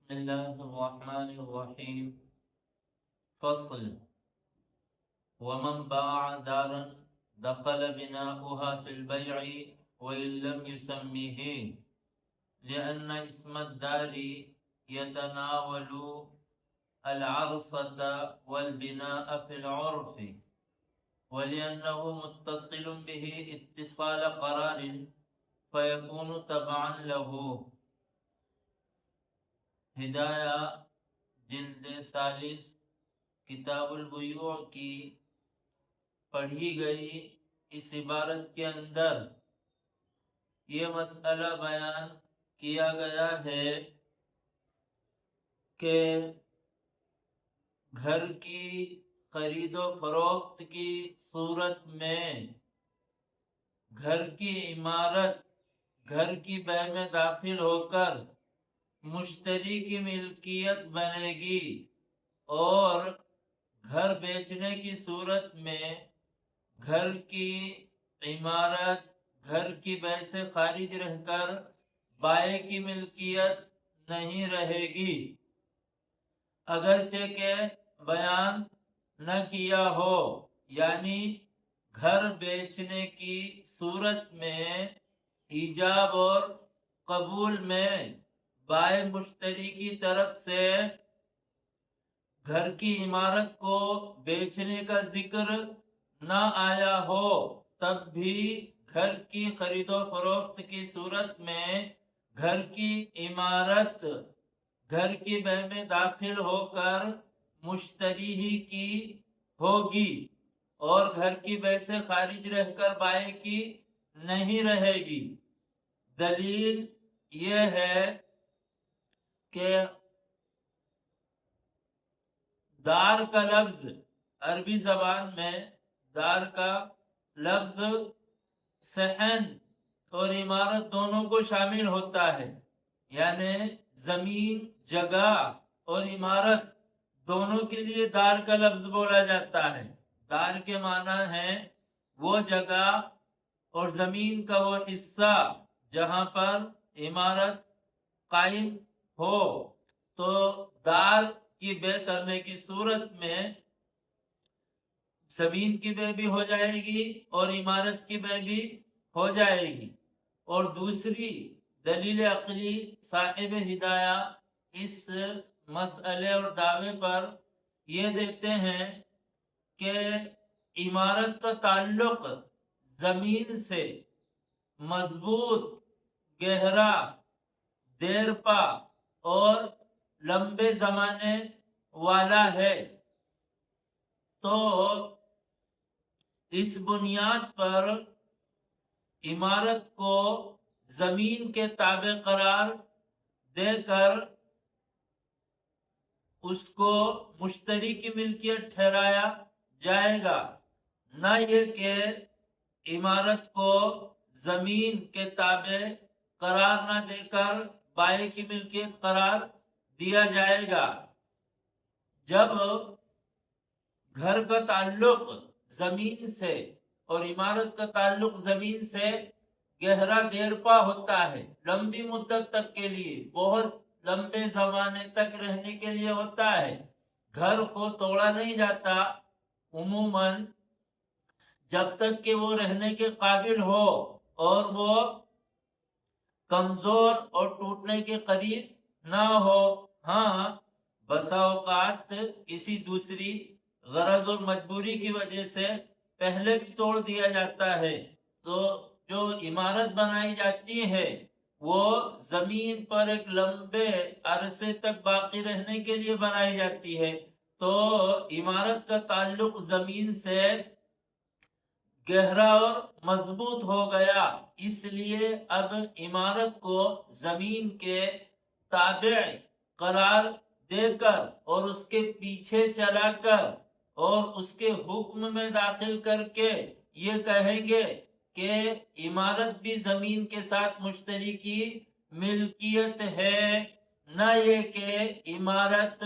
بسم الله الرحمن الرحيم. فصل. ومن باع دارا دخل بناؤها في البيع وإن لم يسميه، لأن اسم الدار يتناول العرصة والبناء في العرف، ولأنه متصل به اتصال قرار فيكون تبعا له. ہدایہ جلد ثالث کتاب البیوع کی پڑھی گئی اس عبارت کے اندر یہ مسئلہ بیان کیا گیا ہے کہ گھر کی خرید و فروخت کی صورت میں گھر کی عمارت گھر کی بے میں داخل ہو کر مشتری کی ملکیت بنے گی، اور گھر بیچنے کی صورت میں گھر کی عمارت گھر کی بے سے خارج رہ کر بائیں کی ملکیت نہیں رہے گی، اگرچہ کہ بیان نہ کیا ہو. یعنی گھر بیچنے کی صورت میں ایجاب اور قبول میں بائیں مشتری کی طرف سے گھر کی عمارت کو بیچنے کا ذکر نہ آیا ہو، تب بھی گھر کی خرید و فروخت کی صورت میں گھر کی عمارت گھر کی بے میں داخل ہو کر مشتری ہی کی ہوگی، اور گھر کی بے سے خارج رہ کر بائیں کی نہیں رہے گی. دلیل یہ ہے کہ دار کا لفظ عربی زبان میں دار کا لفظ صحن اور عمارت دونوں کو شامل ہوتا ہے. یعنی زمین جگہ اور عمارت دونوں کے لیے دار کا لفظ بولا جاتا ہے. دار کے معنی ہے وہ جگہ اور زمین کا وہ حصہ جہاں پر عمارت قائم ہو. تو دار کی بے کرنے کی صورت میں زمین کی بے بھی ہو جائے گی اور عمارت کی بے بھی ہو جائے گی. اور دوسری دلیل عقلی صاحب ہدایہ اس مسئلے اور دعوے پر یہ دیتے ہیں کہ عمارت کا تعلق زمین سے مضبوط، گہرا، دیرپا اور لمبے زمانے والا ہے. تو اس بنیاد پر عمارت کو زمین کے تابع قرار دے کر اس کو مشتری کی ملکیت ٹھہرایا جائے گا، نہ یہ کہ عمارت کو زمین کے تابع قرار نہ دے کر بائیں کی ملکیت قرار دیا جائے گا. جب گھر کا تعلق زمین سے اور عمارت کا تعلق زمین سے گہرا دیرپا ہوتا ہے، لمبی مدت تک کے لیے، بہت لمبے زمانے تک رہنے کے لیے ہوتا ہے، گھر کو توڑا نہیں جاتا عموماً جب تک کہ وہ رہنے کے قابل ہو اور وہ کمزور اور ٹوٹنے کے قریب نہ ہو. ہاں، بسا اوقات کسی دوسری غرض اور مجبوری کی وجہ سے پہلے بھی توڑ دیا جاتا ہے. تو جو عمارت بنائی جاتی ہے وہ زمین پر ایک لمبے عرصے تک باقی رہنے کے لیے بنائی جاتی ہے. تو عمارت کا تعلق زمین سے گہرا اور مضبوط ہو گیا، اس لیے اب عمارت کو زمین کے تابع قرار دے کر اور اس کے پیچھے چلا کر اور اس کے حکم میں داخل کر کے یہ کہیں گے کہ عمارت بھی زمین کے ساتھ مشتری کی ملکیت ہے، نہ یہ کہ عمارت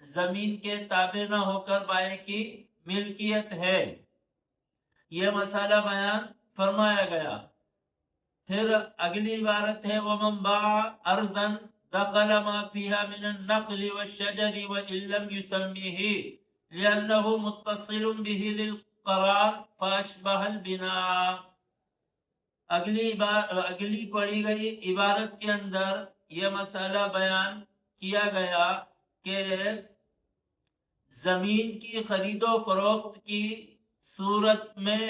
زمین کے تابع نہ ہو کر بائیں کی ملکیت ہے. یہ مسئلہ بیان فرمایا گیا. پھر اگلی عبارت ہے وَمَنْ بَاعَ أَرْضًا دخل ما فيها من النخل والشجر وإن لم يسميه لأنه متصل به للقرار فأشبه البناء. اگلی پڑھی گئی عبارت کے اندر یہ مسئلہ بیان کیا گیا کہ زمین کی خرید و فروخت کی صورت میں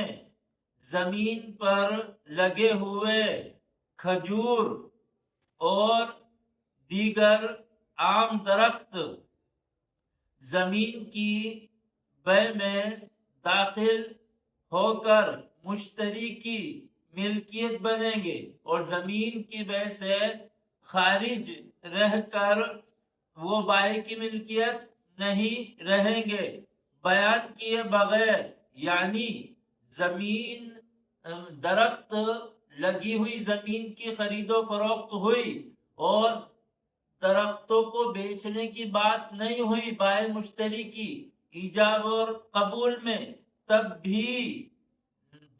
زمین پر لگے ہوئے کھجور اور دیگر عام درخت زمین کی بے میں داخل ہو کر مشتری کی ملکیت بنیں گے اور زمین کی بے سے خارج رہ کر وہ بائیں کی ملکیت نہیں رہیں گے. بیان کیے بغیر یعنی زمین درخت لگی ہوئی زمین کی خرید و فروخت ہوئی اور درختوں کو بیچنے کی بات نہیں ہوئی بائیں مشتری کی ایجاب اور قبول میں، تب بھی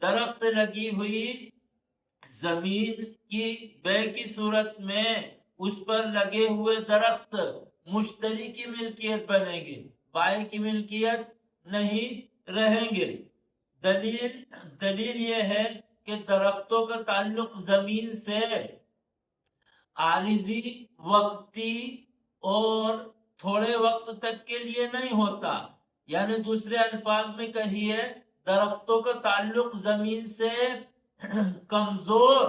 درخت لگی ہوئی زمین کی بے کی صورت میں اس پر لگے ہوئے درخت مشتری کی ملکیت بنیں گے، بائیں کی ملکیت نہیں رہیں گے. دلیل یہ ہے کہ درختوں کا تعلق زمین سے عارضی، وقتی اور تھوڑے وقت تک کے لیے نہیں ہوتا. یعنی دوسرے الفاظ میں کہیے درختوں کا تعلق زمین سے کمزور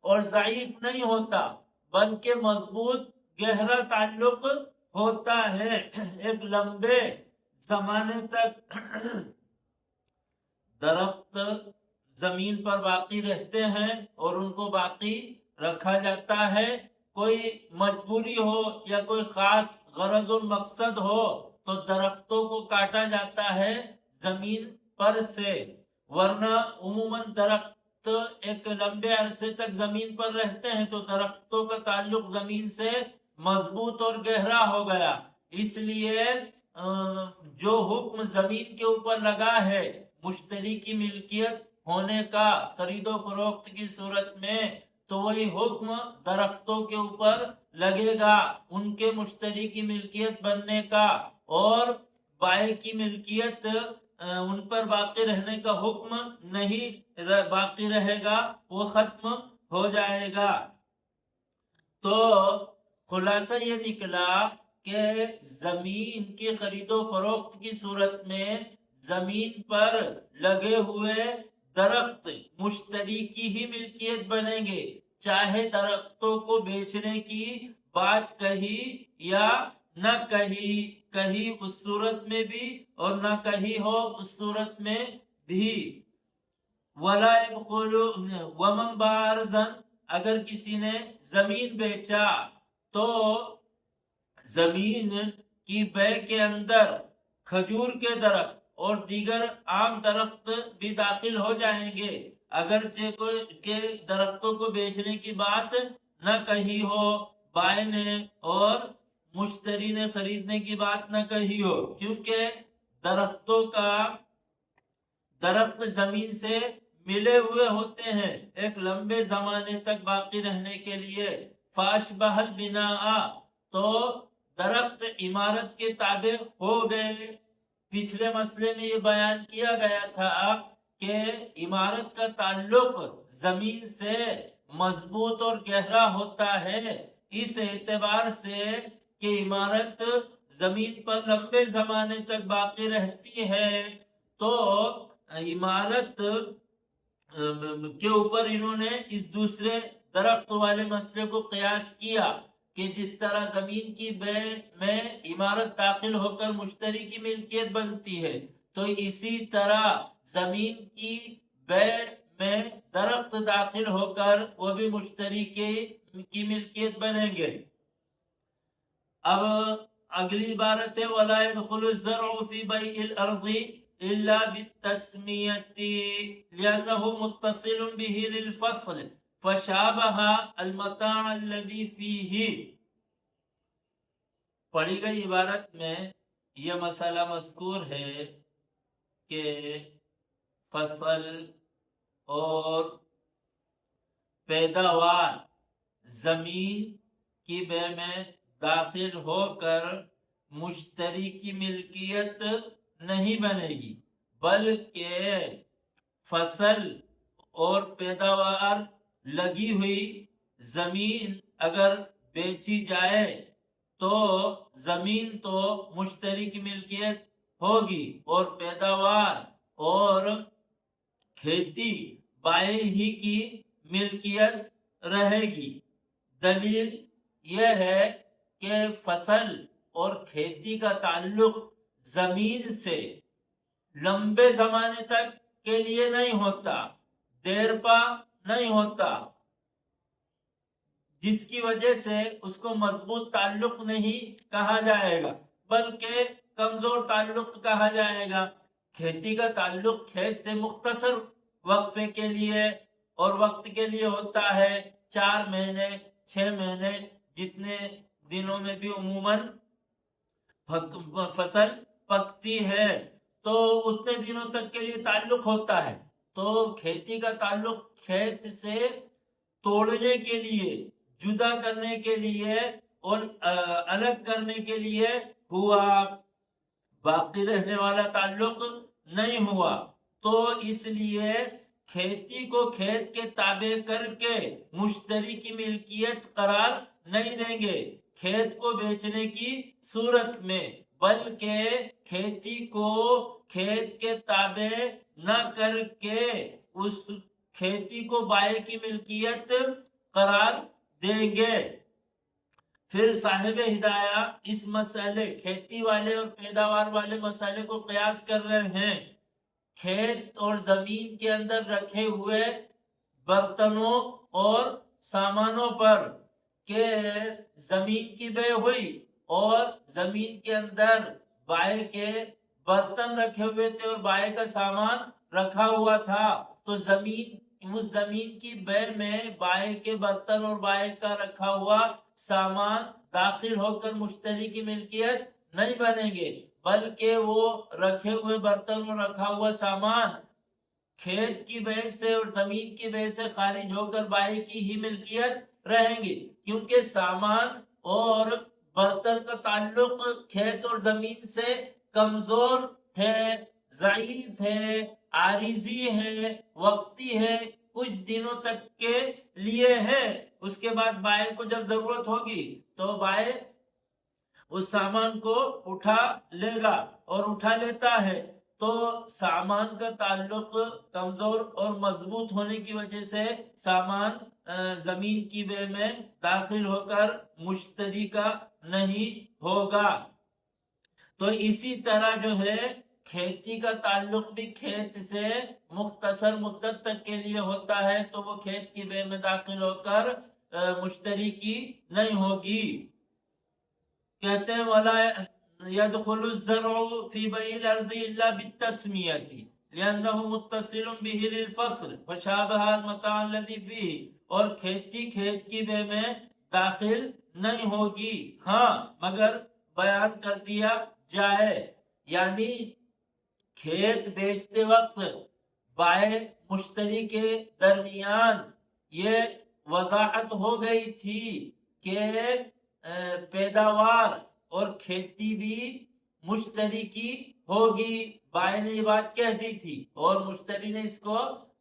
اور ضعیف نہیں ہوتا بلکہ مضبوط گہرا تعلق ہوتا ہے. ایک لمبے زمانے تک درخت زمین پر باقی رہتے ہیں اور ان کو باقی رکھا جاتا ہے. کوئی مجبوری ہو یا کوئی خاص غرض و مقصد ہو تو درختوں کو کاٹا جاتا ہے زمین پر سے، ورنہ عموماً درخت ایک لمبے عرصے تک زمین پر رہتے ہیں تو درختوں کا تعلق زمین سے مضبوط اور گہرا ہو گیا. اس لیے جو حکم زمین کے اوپر لگا ہے مشتری کی ملکیت ہونے کا خرید و فروخت کی صورت میں، تو وہی حکم درختوں کے اوپر لگے گا ان کے مشتری کی ملکیت بننے کا، اور بائیں کی ملکیت ان پر باقی رہنے کا حکم نہیں باقی رہے گا، وہ ختم ہو جائے گا. تو خلاصہ یہ نکلا کہ زمین کی خرید و فروخت کی صورت میں زمین پر لگے ہوئے درخت مشتری کی ہی ملکیت بنیں گے، چاہے درختوں کو بیچنے کی بات کہی یا نہ کہی اس صورت میں بھی اور نہ کہی ہو اس صورت میں بھی. وَلَا يَدْخُلُ وَمَنْ بَاعَ أَرْضًا، اگر کسی نے زمین بیچا تو زمین کی بے کے اندر کھجور کے درخت اور دیگر عام درخت بھی داخل ہو جائیں گے، اگرچہ کے درختوں کو بیچنے کی بات نہ کہی ہو بائیں نے اور مشتری نے خریدنے کی بات نہ کہی ہو، کیونکہ درخت زمین سے ملے ہوئے ہوتے ہیں ایک لمبے زمانے تک باقی رہنے کے لیے. فاشبہ البناء، تو درخت عمارت کے تابع ہو گئے. پچھلے مسئلے میں یہ بیان کیا گیا تھا کہ عمارت کا تعلق زمین سے مضبوط اور گہرا ہوتا ہے اس اعتبار سے کہ عمارت زمین پر لمبے زمانے تک باقی رہتی ہے. تو عمارت کے اوپر انہوں نے اس دوسرے درخت والے مسئلے کو قیاس کیا کہ جس طرح زمین کی بے میں عمارت داخل ہو کر مشتری کی ملکیت بنتی ہے، تو اسی طرح زمین کی بے میں درخت داخل ہو کر وہ بھی مشتری کی ملکیت بنیں گے. اب اگلی عبارت ہے وَلَا يَدْخُلُ الزَّرْعُ فِي بَيْعِ الْأَرْضِ إِلَّا بِالتَّسْمِيَةِ لِأَنَّهُ مُتَّصِلٌ بِهِ لِلْفَصْلِ فَشَابَهَ الْمَتَاعَ الَّذِي فِيهِ. پڑھی گئی عبارت میں یہ مسئلہ مذکور ہے کہ فصل اور پیداوار زمین کی بے میں داخل ہو کر مشتری کی ملکیت نہیں بنے گی، بلکہ فصل اور پیداوار لگی ہوئی زمین اگر بیچی جائے تو زمین تو مشتری کی ملکیت ہوگی اور پیداوار اور کھیتی بائیں ہی کی ملکیت رہے گی۔ دلیل یہ ہے کہ فصل اور کھیتی کا تعلق زمین سے لمبے زمانے تک کے لیے نہیں ہوتا، دیر پا نہیں ہوتا، جس کی وجہ سے اس کو مضبوط تعلق نہیں کہا جائے گا بلکہ کمزور تعلق کہا جائے گا۔ کھیتی کا تعلق کھیت سے مختصر وقفے کے لیے اور وقت کے لیے ہوتا ہے، 4 مہینے 6 مہینے، جتنے دنوں میں بھی عموماً فصل پکتی ہے تو اتنے دنوں تک کے لیے تعلق ہوتا ہے۔ تو کھیتی کا تعلق کھیت سے توڑنے کے لیے، جدا کرنے کے لیے اور الگ کرنے کے لیے ہوا، باقی رہنے والا تعلق نہیں ہوا۔ تو اس لیے کھیتی کو کھیت کے تابع کر کے مشتری کی ملکیت قرار نہیں دیں گے کھیت کو بیچنے کی صورت میں، بلکہ کھیتی کو کھیت کے تابع نہ کر کے اس کھیتی کو بائیں کی ملکیت قرار دیں گے۔ پھر صاحب ہدایہ اس مسئلے کھیتی والے اور پیداوار والے مسئلے کو قیاس کر رہے ہیں کھیت اور زمین کے اندر رکھے ہوئے برتنوں اور سامانوں پر، کہ زمین کی بے ہوئی اور زمین کے اندر بائیں کے برتن رکھے ہوئے تھے اور بائیں کا سامان رکھا ہوا تھا، تو اس زمین کی بے میں بائیں کے برتن اور بائیں کا رکھا ہوا سامان داخل ہو کر مشتری کی ملکیت نہیں بنیں گے، بلکہ وہ رکھے ہوئے برتن اور رکھا ہوا سامان کھیت کی بے سے اور زمین کی بے سے خارج ہو کر بائیں کی ہی ملکیت رہیں گی، کیونکہ سامان اور برتن کا تعلق کھیت اور زمین سے کمزور ہے، ضعیف ہے، عارضی ہے، وقتی ہے، کچھ دنوں تک کے لیے ہے۔ اس کے بعد بائیں کو جب ضرورت ہوگی تو بائیں اس سامان کو اٹھا لے گا اور اٹھا لیتا ہے۔ تو سامان کا تعلق کمزور اور مضبوط ہونے کی وجہ سے سامان زمین کی بے میں داخل ہو کر مشتری کا نہیں ہوگا۔ تو اسی طرح جو ہے کھیتی کا تعلق بھی کھیت سے مختصر مدت تک کے لیے ہوتا ہے، تو وہ کھیت کی بے میں داخل ہو کر مشتری کی نہیں ہوگی۔ کہتے ہیں وَلَا يَدْخُلُ الزَّرْعُ فِي بَيْعِ الْأَرْضِ إِلَّا بِالتَّسْمِيَةِ لِأَنَّهُ مُتَّصِلٌ بِهِ لِلْفَصْلِ فَشَابَهَ الْمَتَاعَ الَّذِي فِيهِ، اور کھیتی کھیت کی بے میں داخل نہیں ہوگی، ہاں مگر بیان کر دیا جائے، یعنی کھیت بیچتے وقت بائیں مشتری کے درمیان یہ وضاحت ہو گئی تھی کہ پیداوار اور کھیتی بھی مشتری کی ہوگی، بائیں نے یہ بات کہہ دی تھی اور مشتری نے اس کو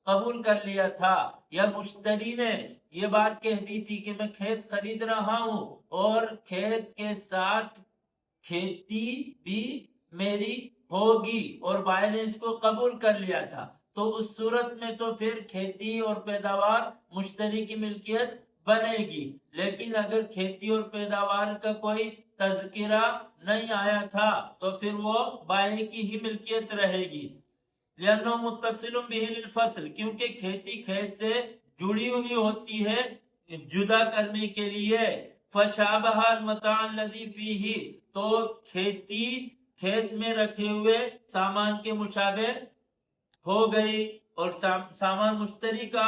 قبول کر لیا تھا، یا مشتری نے یہ بات کہہ دی تھی کہ میں کھیت خرید رہا ہوں اور کھیت کے ساتھ کھیتی بھی میری ہوگی، اور بائیں نے اس کو قبول کر لیا تھا، تو اس صورت میں تو پھر کھیتی اور پیداوار مشتری کی ملکیت بنے گی۔ لیکن اگر کھیتی اور پیداوار کا کوئی تذکرہ نہیں آیا تھا تو پھر وہ بائیں کی ہی ملکیت رہے گی۔ لِأَنَّهُ مُتَّصِلٌ بِهِ لِلْفَصْلِ، کیونکہ کھیتی کھیت سے جڑی ہوئی ہوتی ہے جدا کرنے کے لیے۔ فَشَابَهَ الْمَتَاعَ الَّذِي فِيهِ، تو کھیتی کھیت میں رکھے ہوئے سامان کے مشابہ ہو گئی، اور سامان مشتری کا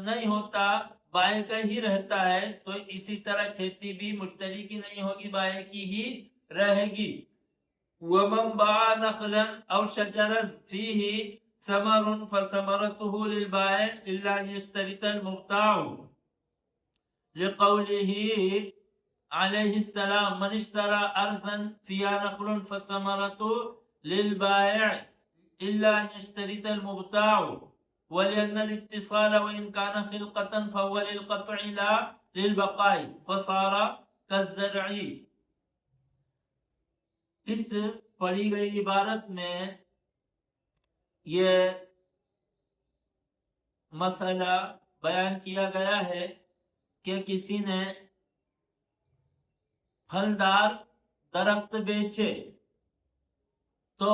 نہیں ہوتا، بائیں کا ہی رہتا ہے، تو اسی طرح کھیتی بھی مشتری کی نہیں ہوگی، بائیں کی ہی رہے گی۔ وَمَنْ بَاعَ نَخْلًا أَوْ شَجَرًا فِيهِ ثَمَرٌ فَثَمَرَتُهُ لِلْبَائِعِ إِلَّا أَنْ يَشْتَرِطَ الْمُبْتَاعُ لِقَوْلِهِ علیہ السلام من اشترى ارضا فيها نخل فثمرته للبائع الا ان يشترط المبتاع ولأن الاتصال وإن كان خلقة فهو للقطع لا للبقاء فصار كالزرع. اس پڑھی گئی عبارت میں یہ مسئلہ بیان کیا گیا ہے کہ کسی نے پھلدار درخت بیچے تو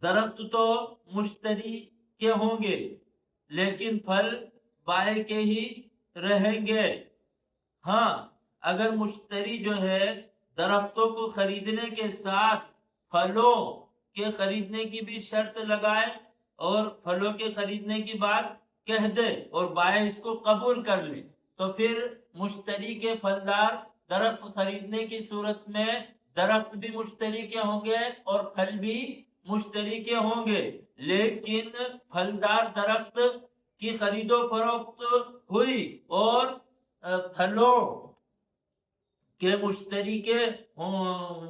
درخت تو مشتری کے ہوں گے لیکن پھل بائع کے ہی رہیں گے. ہاں اگر مشتری جو ہے درختوں کو خریدنے کے ساتھ پھلوں کے خریدنے کی بھی شرط لگائے اور پھلوں کے خریدنے کی بات کہہ دے اور بائع اس کو قبول کر لے تو پھر مشتری کے پھلدار درخت خریدنے کی صورت میں درخت بھی مشتری کے ہوں گے اور پھل بھی مشتری کے ہوں گے. لیکن پھلدار درخت کی خرید و فروخت ہوئی اور پھلوں کے مشتری کے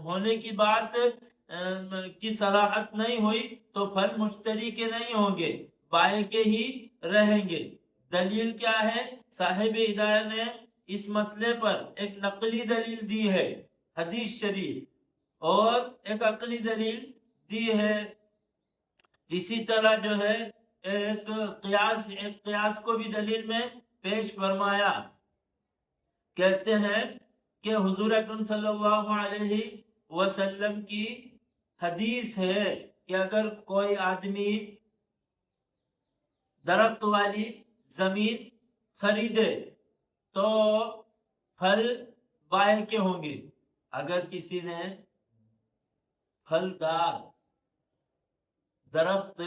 ہونے کی بات کی صلاحت نہیں ہوئی تو پھل مشتری کے نہیں ہوں گے بائع کے ہی رہیں گے. دلیل کیا ہے؟ صاحب ہدایہ نے اس مسئلے پر ایک نقلی دلیل دی ہے حدیث شریف اور ایک عقلی دلیل دی ہے. اسی طرح جو ہے ایک قیاس کو بھی دلیل میں پیش فرمایا. کہتے ہیں کہ حضور اکرم صلی اللہ علیہ وسلم کی حدیث ہے کہ اگر کوئی آدمی درخت والی زمین خریدے تو پھل بائع کے ہوں گے. اگر کسی نے پھلدار درخت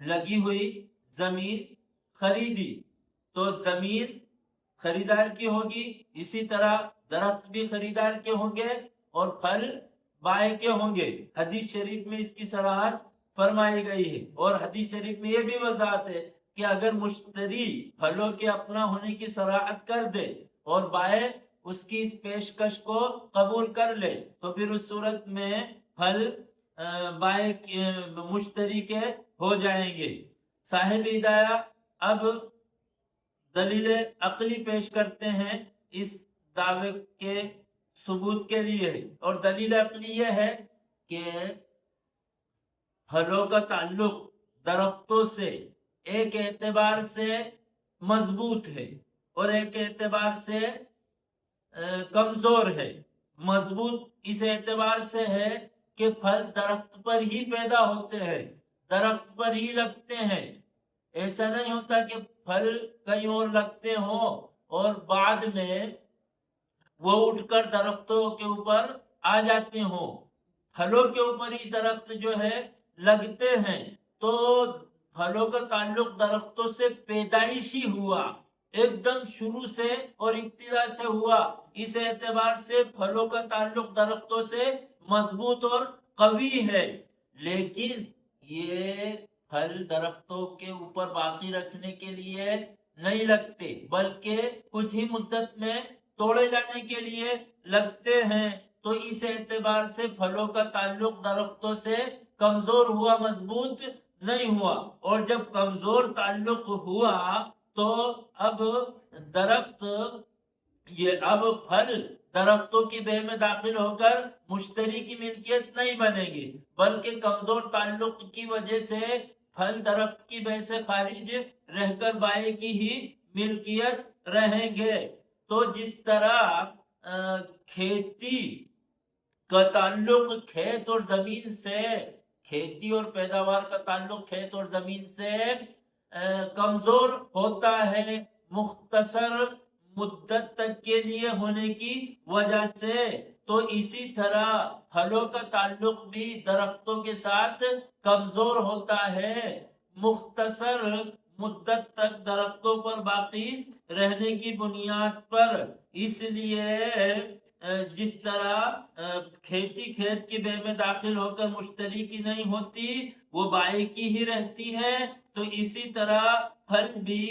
لگی ہوئی زمین خریدی تو زمین خریدار کی ہوگی, اسی طرح درخت بھی خریدار کے ہوں گے اور پھل بائع کے ہوں گے. حدیث شریف میں اس کی صراحت فرمائی گئی ہے اور حدیث شریف میں یہ بھی وضاحت ہے کہ اگر مشتری پھلوں کے اپنا ہونے کی صراحت کر دے اور بائع اس کی اس پیشکش کو قبول کر لے تو پھر اس صورت میں پھل بائع مشتری کے ہو جائیں گے. صاحب ہدایہ اب دلیل عقلی پیش کرتے ہیں اس دعوے کے ثبوت کے لیے اور دلیل عقلی یہ ہے کہ پھلوں کا تعلق درختوں سے ایک اعتبار سے مضبوط ہے اور ایک اعتبار سے کمزور ہے. مضبوط اس اعتبار سے ہے کہ پھل درخت پر ہی پیدا ہوتے ہیں, درخت پر ہی لگتے ہیں. ایسا نہیں ہوتا کہ پھل کہیں اور لگتے ہوں اور بعد میں وہ اٹھ کر درختوں کے اوپر آ جاتے ہوں. پھلوں کے اوپر ہی درخت جو ہے لگتے ہیں تو پھلوں کا تعلق درختوں سے پیدائشی ہوا, ایک دم شروع سے اور ابتدا سے ہوا. اس اعتبار سے پھلوں کا تعلق درختوں سے مضبوط اور قوی ہے. لیکن یہ پھل درختوں کے اوپر باقی رکھنے کے لیے نہیں لگتے بلکہ کچھ ہی مدت میں توڑے جانے کے لیے لگتے ہیں. تو اس اعتبار سے پھلوں کا تعلق درختوں سے کمزور ہوا, مضبوط نہیں ہوا. اور جب کمزور تعلق ہوا تو اب پھل درختوں کی بے میں داخل ہو کر مشتری کی ملکیت نہیں بنے گی بلکہ کمزور تعلق کی وجہ سے پھل درخت کی بے سے خارج رہ کر بائع کی ہی ملکیت رہیں گے. تو جس طرح کھیتی کا تعلق کھیت اور زمین سے, کھیتی اور پیداوار کا تعلق کھیت اور زمین سے کمزور ہوتا ہے مختصر مدت تک کے لیے ہونے کی وجہ سے, تو اسی طرح پھلوں کا تعلق بھی درختوں کے ساتھ کمزور ہوتا ہے مختصر مدت تک درختوں پر باقی رہنے کی بنیاد پر. اس لیے جس طرح کھیتی کھیت کی بے میں داخل ہو کر مشتری کی نہیں ہوتی وہ بائع کی ہی رہتی ہے, تو اسی طرح پھل بھی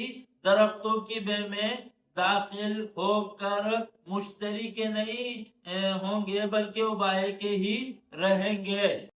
درختوں کی بے میں داخل ہو کر مشتری کے نہیں ہوں گے بلکہ وہ بائع کے ہی رہیں گے.